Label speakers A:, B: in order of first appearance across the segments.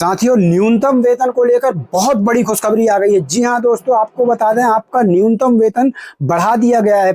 A: साथियों, न्यूनतम वेतन को लेकर बहुत बड़ी खुशखबरी आ गई है। जी हाँ दोस्तों, आपको बता दें, आपका न्यूनतम वेतन बढ़ा दिया गया है।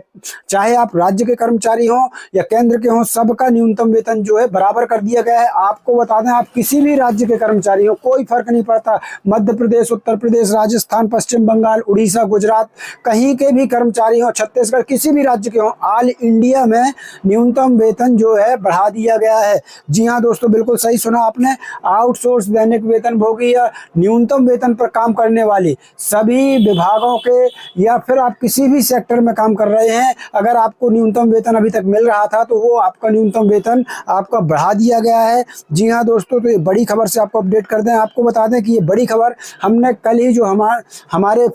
A: चाहे आप राज्य के कर्मचारी हों या केंद्र के हों, सबका न्यूनतम वेतन जो है बराबर कर दिया गया है। आपको बता दें, आप किसी भी राज्य के कर्मचारी हो, कोई फर्क नहीं पड़ता। मध्य प्रदेश, उत्तर प्रदेश, राजस्थान, पश्चिम बंगाल, उड़ीसा, गुजरात, कहीं के भी कर्मचारी हो, छत्तीसगढ़, किसी भी राज्य के हों, ऑल इंडिया में न्यूनतम वेतन जो है बढ़ा दिया गया है। जी हाँ दोस्तों, बिल्कुल सही सुना आपने। आउटसोर्स वेतनभोगी या न्यूनतम वेतन पर काम करने वाली सभी विभागों के, या फिर आप किसी भी सेक्टर में काम कर रहे हैं, अगर आपको न्यूनतम वेतन अभी तक मिल रहा था तो वो आपका न्यूनतम वेतन आपका बढ़ा दिया गया है। जी हाँ दोस्तों, तो ये बड़ी खबर से आपको अपडेट कर दें। आपको बता दें कि ये बड़ी खबर हमने कल ही, जो हमारे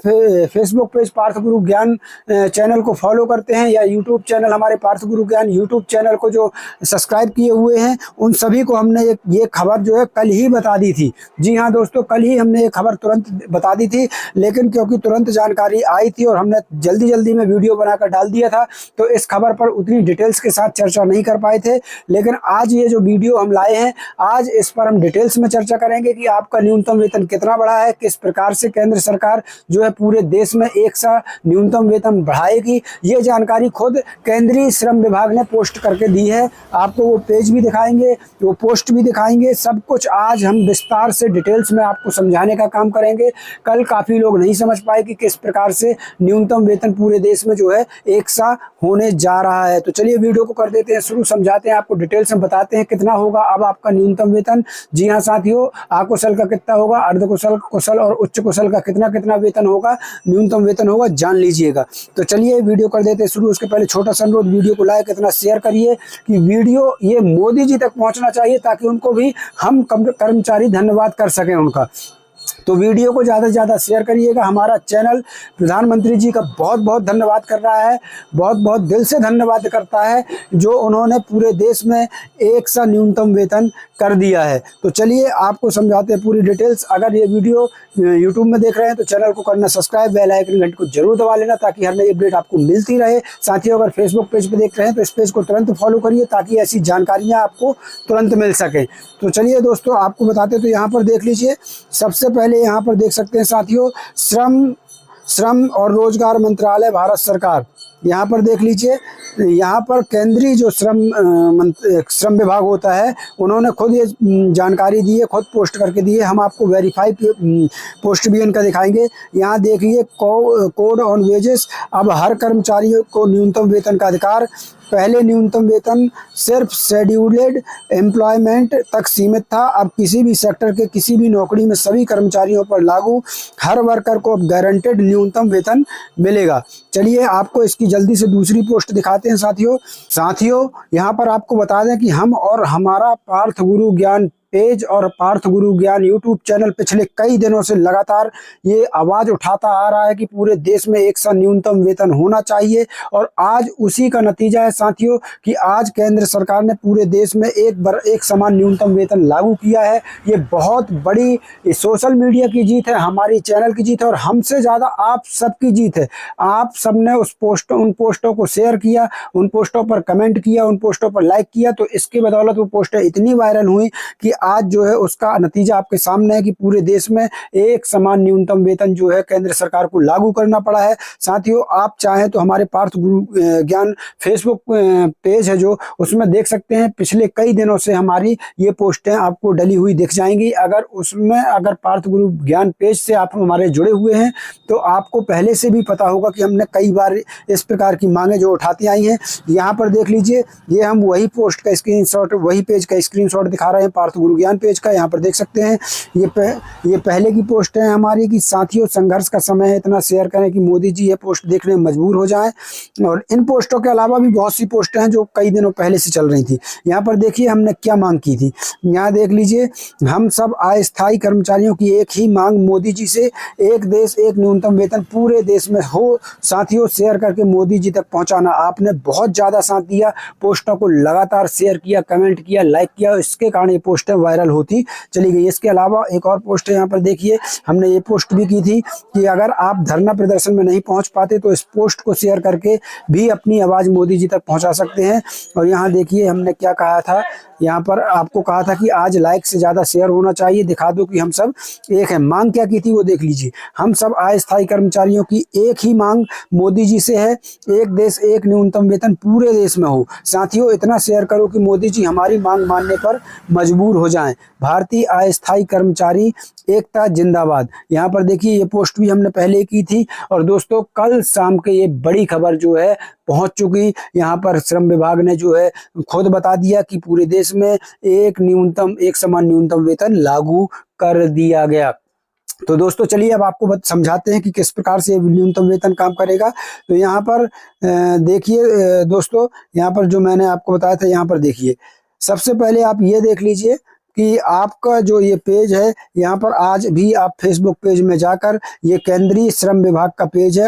A: फेसबुक पेज पार्थ गुरु ज्ञान चैनल को फॉलो करते हैं, या यूट्यूब चैनल हमारे पार्थ गुरु ज्ञान यूट्यूब चैनल को जो सब्सक्राइब किए हुए हैं, उन सभी को हमने ये खबर जो है कल ही बता दी थी। जी हाँ दोस्तों, कल ही हमने ये खबर तुरंत बता दी थी, लेकिन क्योंकि तुरंत जानकारी आई थी और हमने जल्दी में वीडियो बनाकर डाल दिया था, तो इस खबर पर उतनी डिटेल्स के साथ चर्चा नहीं कर पाए थे। लेकिन आज ये जो वीडियो हम लाए हैं, आज इस पर हम डिटेल्स में चर्चा करेंगे कि आपका न्यूनतम वेतन कितना बढ़ा है, किस प्रकार से केंद्र सरकार जो है पूरे देश में एक सा न्यूनतम वेतन बढ़ाएगी। ये जानकारी खुद केंद्रीय श्रम विभाग ने पोस्ट करके दी है। आपको वो पेज भी दिखाएंगे, वो पोस्ट भी दिखाएंगे, सब कुछ आज हम विस्तार से डिटेल्स में आपको समझाने का काम करेंगे। कल काफ़ी लोग नहीं समझ पाए कि किस प्रकार से न्यूनतम वेतन पूरे देश में जो है एक सा होने जा रहा है। तो चलिए वीडियो को कर देते हैं शुरू, समझाते हैं आपको, डिटेल्स में बताते हैं कितना होगा अब आपका न्यूनतम वेतन। जी हाँ साथियों, अकुशल का कितना होगा, अर्धकुशल, कुशल और उच्च कुशल का कितना वेतन होगा, न्यूनतम वेतन होगा, जान लीजिएगा। तो चलिए वीडियो कर देते हैं शुरू। उसके पहले छोटा सा अनुरोध, वीडियो को लाइक इतना शेयर करिए कि वीडियो ये मोदी जी तक पहुंचना चाहिए, ताकि उनको भी हम कर्मचारी धन्यवाद कर सकें उनका। तो वीडियो को ज़्यादा से ज़्यादा शेयर करिएगा। हमारा चैनल प्रधानमंत्री जी का बहुत बहुत धन्यवाद कर रहा है, बहुत बहुत दिल से धन्यवाद करता है, जो उन्होंने पूरे देश में एक सा न्यूनतम वेतन कर दिया है। तो चलिए आपको समझाते हैं पूरी डिटेल्स। अगर ये वीडियो यूट्यूब में देख रहे हैं तो चैनल को करना सब्सक्राइब, बेल आइकन घंटी को जरूर दबा लेना, ताकि हर नई अपडेट आपको मिलती रहे। साथियों, अगर फेसबुक पेज पर देख रहे हैं तो इस पेज को तुरंत फॉलो करिए, ताकि ऐसी जानकारियाँ आपको तुरंत मिल सकें। तो चलिए दोस्तों, आपको बताते, तो यहाँ पर देख लीजिए। सबसे पहले यहाँ पर देख सकते हैं साथियों, श्रम और रोजगार मंत्रालय, भारत सरकार। यहाँ पर देख लीजिए, यहाँ पर केंद्रीय जो श्रम विभाग होता है, उन्होंने खुद ये जानकारी दी है, खुद पोस्ट करके दी है। हम आपको वेरीफाई पोस्ट भी इनका दिखाएंगे। यहाँ देखिए, कोड ऑन वेजेस। अब हर कर्मचारी को न्यूनतम वेतन का अधिकार। पहले न्यूनतम वेतन सिर्फ शेड्यूल्ड एम्प्लॉयमेंट तक सीमित था, अब किसी भी सेक्टर के किसी भी नौकरी में सभी कर्मचारियों पर लागू। हर वर्कर को अब गारंटेड न्यूनतम वेतन मिलेगा। चलिए आपको इसकी जल्दी से दूसरी पोस्ट दिखाते हैं साथियों, यहाँ पर आपको बता दें कि हम और हमारा पार्थ गुरु ज्ञान पेज और पार्थ गुरु ज्ञान यूट्यूब चैनल पिछले कई दिनों से लगातार ये आवाज़ उठाता आ रहा है कि पूरे देश में एक सा न्यूनतम वेतन होना चाहिए। और आज उसी का नतीजा है साथियों कि आज केंद्र सरकार ने पूरे देश में एक समान न्यूनतम वेतन लागू किया है। ये बहुत बड़ी सोशल मीडिया की जीत है, हमारी चैनल की जीत है, और हमसे ज़्यादा आप सबकी जीत है। आप सबने उन पोस्टों को शेयर किया, उन पोस्टों पर कमेंट किया, उन पोस्टों पर लाइक किया, तो इसकी बदौलत वो पोस्टें इतनी वायरल हुई कि आज जो है उसका नतीजा आपके सामने है कि पूरे देश में एक समान न्यूनतम वेतन जो है केंद्र सरकार को लागू करना पड़ा है। साथियों, आप चाहें तो हमारे पार्थ गुरु ज्ञान फेसबुक पेज है जो, उसमें देख सकते हैं पिछले कई दिनों से हमारी ये पोस्टें आपको डली हुई दिख जाएंगी। अगर पार्थ गुरु ज्ञान पेज से आप हमारे जुड़े हुए हैं तो आपको पहले से भी पता होगा कि हमने कई बार इस प्रकार की मांगे जो उठाती आई हैं। यहाँ पर देख लीजिए, ये हम वही पोस्ट का स्क्रीनशॉट, वही पेज का स्क्रीनशॉट दिखा रहे हैं, पार्थ गुरु ज्ञान पेज का। यहाँ पर देख सकते हैं ये पहले की पोस्ट है हमारी कि साथियों, संघर्ष का समय है, इतना शेयर करें कि मोदी जी ये पोस्ट देखने में मजबूर हो जाएं। और इन पोस्टों के अलावा भी बहुत सी पोस्टें हैं जो कई दिनों पहले से चल रही थी। यहाँ पर देखिए हमने क्या मांग की थी, यहाँ देख लीजिए, हम सब अस्थायी कर्मचारियों की एक ही मांग मोदी जी से, एक देश एक न्यूनतम वेतन पूरे देश में हो। साथियों, शेयर करके मोदी जी तक पहुँचाना। आपने बहुत ज़्यादा साथ दिया, पोस्टों को लगातार शेयर किया, कमेंट किया, लाइक किया, इसके कारण ये पोस्टें वायरल होती चली गई। इसके अलावा एक और पोस्ट है, यहाँ पर देखिए, हमने ये पोस्ट भी की थी कि अगर आप धरना प्रदर्शन में नहीं पहुंच पाते तो इस पोस्ट को शेयर करके भी अपनी आवाज़ मोदी जी तक पहुंचा सकते हैं। और यहाँ देखिए हमने क्या कहा था, यहाँ पर आपको कहा था कि आज लाइक से ज़्यादा शेयर होना चाहिए, दिखा दो कि हम सब एक है। मांग क्या की थी वो देख लीजिए। हम सब अस्थायी कर्मचारियों की एक ही मांग मोदी जी से है, एक देश एक न्यूनतम वेतन पूरे देश में हो। साथियों, इतना शेयर करो कि मोदी जी हमारी मांग मानने पर मजबूर हो जाएं। भारतीय अस्थायी कर्मचारी एकता जिंदाबाद। यहाँ पर देखिए, ये पोस्ट भी हमने पहले की थी। और दोस्तों, कल शाम के ये बड़ी खबर जो है पहुंच चुकी। यहाँ पर श्रम विभाग ने जो है खुद बता दिया कि पूरे देश में एक समान न्यूनतम वेतन लागू कर दिया गया। तो दोस्तों चलिए अब आपको समझाते हैं कि किस प्रकार से न्यूनतम वेतन काम करेगा। तो यहाँ पर देखिए दोस्तों, यहाँ पर जो मैंने आपको बताया था, यहाँ पर देखिए, सबसे पहले आप ये देख लीजिए कि आपका जो ये पेज है, यहाँ पर आज भी आप फेसबुक पेज में जाकर, ये केंद्रीय श्रम विभाग का पेज है,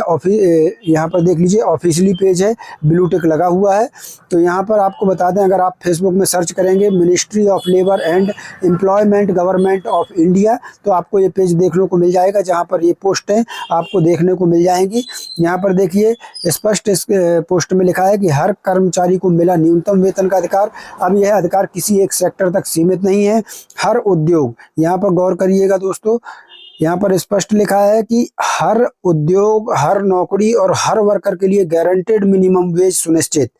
A: यहाँ पर देख लीजिए ऑफिशियली पेज है, ब्लू टिक लगा हुआ है। तो यहाँ पर आपको बता दें, अगर आप फेसबुक में सर्च करेंगे ministry of labour and employment government of India, तो आपको ये पेज देखने को मिल जाएगा, जहाँ पर ये पोस्टें आपको देखने को मिल जाएंगी। यहाँ पर देखिए स्पष्ट इस पोस्ट में लिखा है कि हर कर्मचारी को मिला न्यूनतम वेतन का अधिकार। अब यह अधिकार किसी एक सेक्टर तक सीमित नहीं है, हर उद्योग, यहाँ पर गौर करिएगा दोस्तों, यहाँ पर स्पष्ट लिखा है कि हर उद्योग, हर नौकरी और हर वर्कर के लिए गारंटेड मिनिमम वेज सुनिश्चित।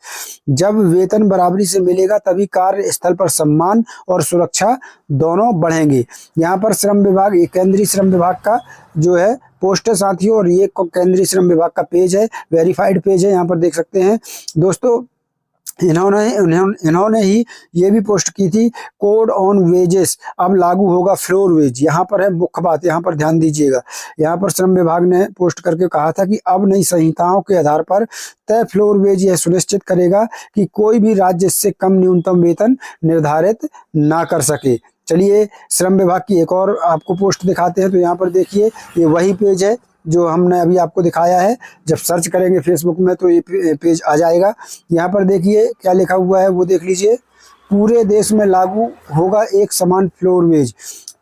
A: जब वेतन बराबरी से मिलेगा तभी कार्य स्थल पर सम्मान और सुरक्षा दोनों बढ़ेंगे। यहाँ पर श्रम विभाग, ये केंद्रीय श्रम विभाग का जो है पोस्ट है साथियों, और ये केंद्रीय श्रम विभाग का पेज है, वेरीफाइड पेज है, यहाँ पर देख सकते हैं दोस्तों। इन्होंने ही ये भी पोस्ट की थी, कोड ऑन वेजेस अब लागू होगा फ्लोर वेज। यहाँ पर है मुख्य बात, यहाँ पर ध्यान दीजिएगा। यहाँ पर श्रम विभाग ने पोस्ट करके कहा था कि अब नई संहिताओं के आधार पर तय फ्लोर वेज यह सुनिश्चित करेगा कि कोई भी राज्य इससे कम न्यूनतम वेतन निर्धारित ना कर सके। चलिए श्रम विभाग की एक और आपको पोस्ट दिखाते हैं। तो यहाँ पर देखिए, ये वही पेज है जो हमने अभी आपको दिखाया है। जब सर्च करेंगे फेसबुक में तो ये पेज आ जाएगा। यहाँ पर देखिए क्या लिखा हुआ है वो देख लीजिए, पूरे देश में लागू होगा एक समान फ्लोर वेज।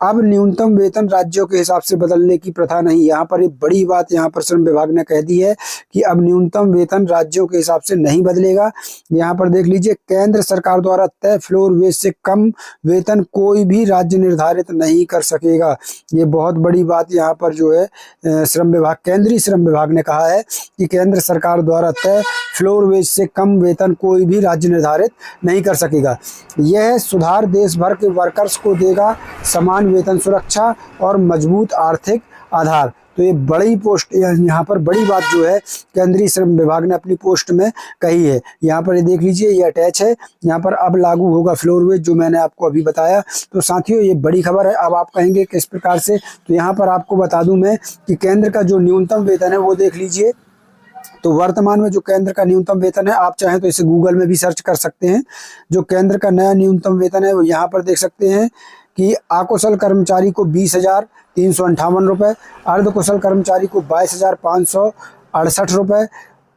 A: अब न्यूनतम वेतन राज्यों के हिसाब से बदलने की प्रथा नहीं। यहाँ पर एक बड़ी बात यहाँ पर श्रम विभाग ने कह दी है कि अब न्यूनतम वेतन राज्यों के हिसाब से नहीं बदलेगा। यहाँ पर देख लीजिए, केंद्र सरकार द्वारा तय फ्लोर वेज से कम वेतन कोई भी राज्य निर्धारित नहीं कर सकेगा। ये बहुत बड़ी बात यहाँ पर जो है श्रम विभाग, केंद्रीय श्रम विभाग ने कहा है कि केंद्र सरकार द्वारा तय फ्लोर वेज से कम वेतन कोई भी राज्य निर्धारित नहीं कर सकेगा। यह सुधार देश भर के वर्कर्स को देगा समान वेतन सुरक्षा और मजबूत आर्थिक आधार। तो ये बड़ी पोस्ट, यहाँ पर बड़ी बात जो है केंद्रीय श्रम विभाग ने अपनी पोस्ट में कही है। यहाँ पर ये देख लीजिए, ये अटैच है। यहाँ पर अब लागू होगा फ्लोर वेज, जो मैंने आपको अभी बताया। तो साथियों ये बड़ी खबर है। अब आप कहेंगे किस प्रकार से, तो यहाँ पर आपको बता दूं मैं कि केंद्र का जो न्यूनतम वेतन है वो देख लीजिए। तो वर्तमान में जो केंद्र का न्यूनतम वेतन है, आप चाहें तो इसे गूगल में भी सर्च कर सकते हैं। जो केंद्र का नया न्यूनतम वेतन है वो यहाँ पर देख सकते हैं कि अकुशल कर्मचारी को 20,358 रुपये, अर्धकुशल कर्मचारी को 22,568 रुपये,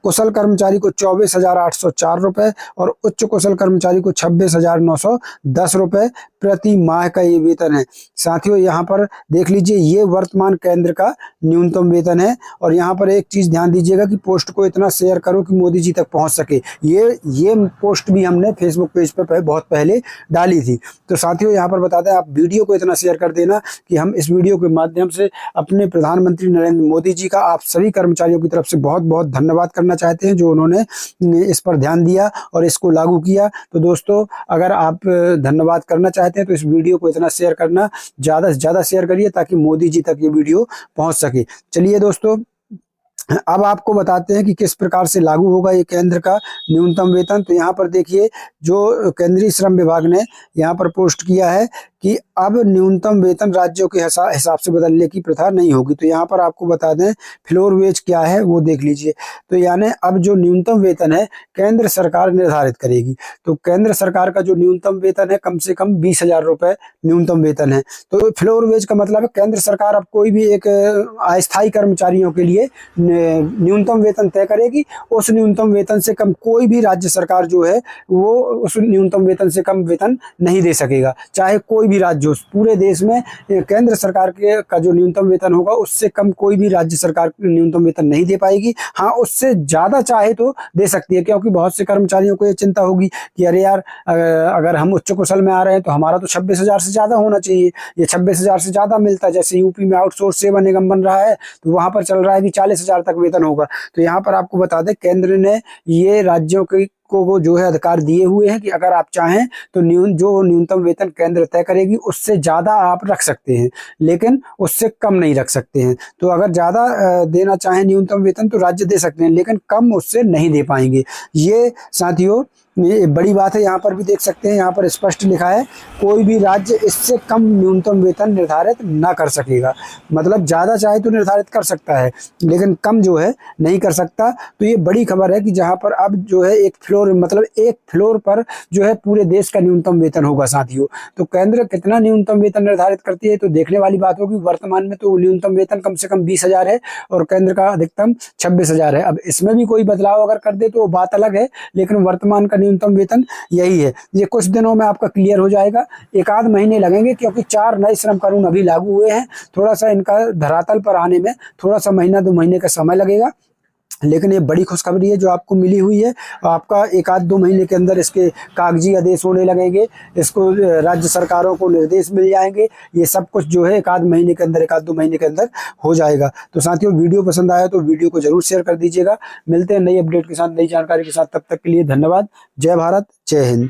A: कुशल कर्मचारी को 24,804 रुपये और उच्च कुशल कर्मचारी को 26,910 रुपये प्रति माह का ये वेतन है। साथियों यहाँ पर देख लीजिए, ये वर्तमान केंद्र का न्यूनतम वेतन है। और यहाँ पर एक चीज़ ध्यान दीजिएगा कि पोस्ट को इतना शेयर करो कि मोदी जी तक पहुँच सके। ये पोस्ट भी हमने फेसबुक पेज पर बहुत पहले डाली थी। तो साथियों यहाँ पर बताते हैं, आप वीडियो को इतना शेयर कर देना कि हम इस वीडियो के माध्यम से अपने प्रधानमंत्री नरेंद्र मोदी जी का आप सभी कर्मचारियों की तरफ से बहुत बहुत धन्यवाद करना चाहते हैं, जो उन्होंने इस पर ध्यान दिया और इसको लागू किया। तो दोस्तों अगर आप धन्यवाद करना चाहते हैं तो इस वीडियो को इतना शेयर करना, ज़्यादा से ज़्यादा शेयर करिए ताकि मोदी जी तक ये वीडियो पहुंच सके। चलिए दोस्तों, अब आपको बताते हैं कि किस प्रकार से लागू होगा ये केंद्र का न्यूनतम वेतन। तो यहाँ पर देखिए, जो केंद्रीय श्रम विभाग ने यहाँ पर पोस्ट किया है कि अब न्यूनतम वेतन राज्यों के हिसाब से बदलने की प्रथा नहीं होगी। तो यहाँ पर आपको बता दें फ्लोर वेज क्या है वो देख लीजिए। तो यानी अब जो न्यूनतम वेतन है केंद्र सरकार निर्धारित करेगी। तो केंद्र सरकार का जो न्यूनतम वेतन है कम से कम 20,000 रुपये न्यूनतम वेतन है। तो फ्लोर वेज का मतलब है केंद्र सरकार अब कोई भी एक अस्थायी कर्मचारियों के लिए न्यूनतम वेतन तय करेगी। उस न्यूनतम वेतन से कम कोई भी राज्य सरकार जो है वो उस न्यूनतम वेतन से कम वेतन नहीं दे सकेगा, चाहे कोई भी भी राज्य हो पूरे देश में केंद्र सरकार के का जो न्यूनतम वेतन होगा उससे कम कोई भी राज्य सरकार न्यूनतम वेतन नहीं दे पाएगी। हाँ, उससे ज़्यादा चाहे तो दे सकती है, क्योंकि बहुत से कर्मचारियों को ये चिंता होगी कि अरे यार, अगर हम उच्च कुशल में आ रहे हैं तो हमारा तो 26,000 से ज़्यादा होना चाहिए। ये 26,000 से ज़्यादा मिलता है, जैसे यूपी में आउटसोर्स सेवा निगम बन रहा है तो वहाँ पर चल रहा है कि 40,000 तक वेतन होगा। तो यहाँ पर आपको बता दें, केंद्र ने ये राज्यों के को वो जो है अधिकार दिए हुए हैं कि अगर आप चाहें तो न्यूनतम वेतन केंद्र तय करेगी उससे ज़्यादा आप रख सकते हैं, लेकिन उससे कम नहीं रख सकते हैं। तो अगर ज़्यादा देना चाहें न्यूनतम वेतन तो राज्य दे सकते हैं, लेकिन कम उससे नहीं दे पाएंगे। ये साथियों ये बड़ी बात है। यहाँ पर भी देख सकते हैं, यहाँ पर स्पष्ट लिखा है कोई भी राज्य इससे कम न्यूनतम वेतन निर्धारित ना कर सकेगा। मतलब ज़्यादा चाहे तो निर्धारित कर सकता है, लेकिन कम जो है नहीं कर सकता। तो ये बड़ी खबर है कि जहाँ पर अब जो है एक फ्लोर पर जो है पूरे देश का न्यूनतम वेतन होगा साथियों। तो केंद्र कितना न्यूनतम वेतन निर्धारित करती है तो देखने वाली बात होगी। वर्तमान में तो न्यूनतम वेतन कम से कम 20,000 है और केंद्र का अधिकतम 26,000 है। अब इसमें भी कोई बदलाव अगर कर दे तो बात अलग है, लेकिन वर्तमान का न्यूनतम वेतन यही है। ये कुछ दिनों में आपका क्लियर हो जाएगा, एक आध महीने लगेंगे, क्योंकि 4 नए श्रम कानून अभी लागू हुए हैं। थोड़ा सा इनका धरातल पर आने में थोड़ा सा महीना 2 महीने का समय लगेगा, लेकिन ये बड़ी खुशखबरी है जो आपको मिली हुई है। आपका 1-2 महीने के अंदर इसके कागजी आदेश होने लगेंगे, इसको राज्य सरकारों को निर्देश मिल जाएंगे। ये सब कुछ जो है 1-2 महीने के अंदर हो जाएगा। तो साथियों, वीडियो पसंद आया तो वीडियो को जरूर शेयर कर दीजिएगा। मिलते हैं नई अपडेट के साथ, नई जानकारी के साथ। तब तक के लिए धन्यवाद। जय भारत, जय हिंद।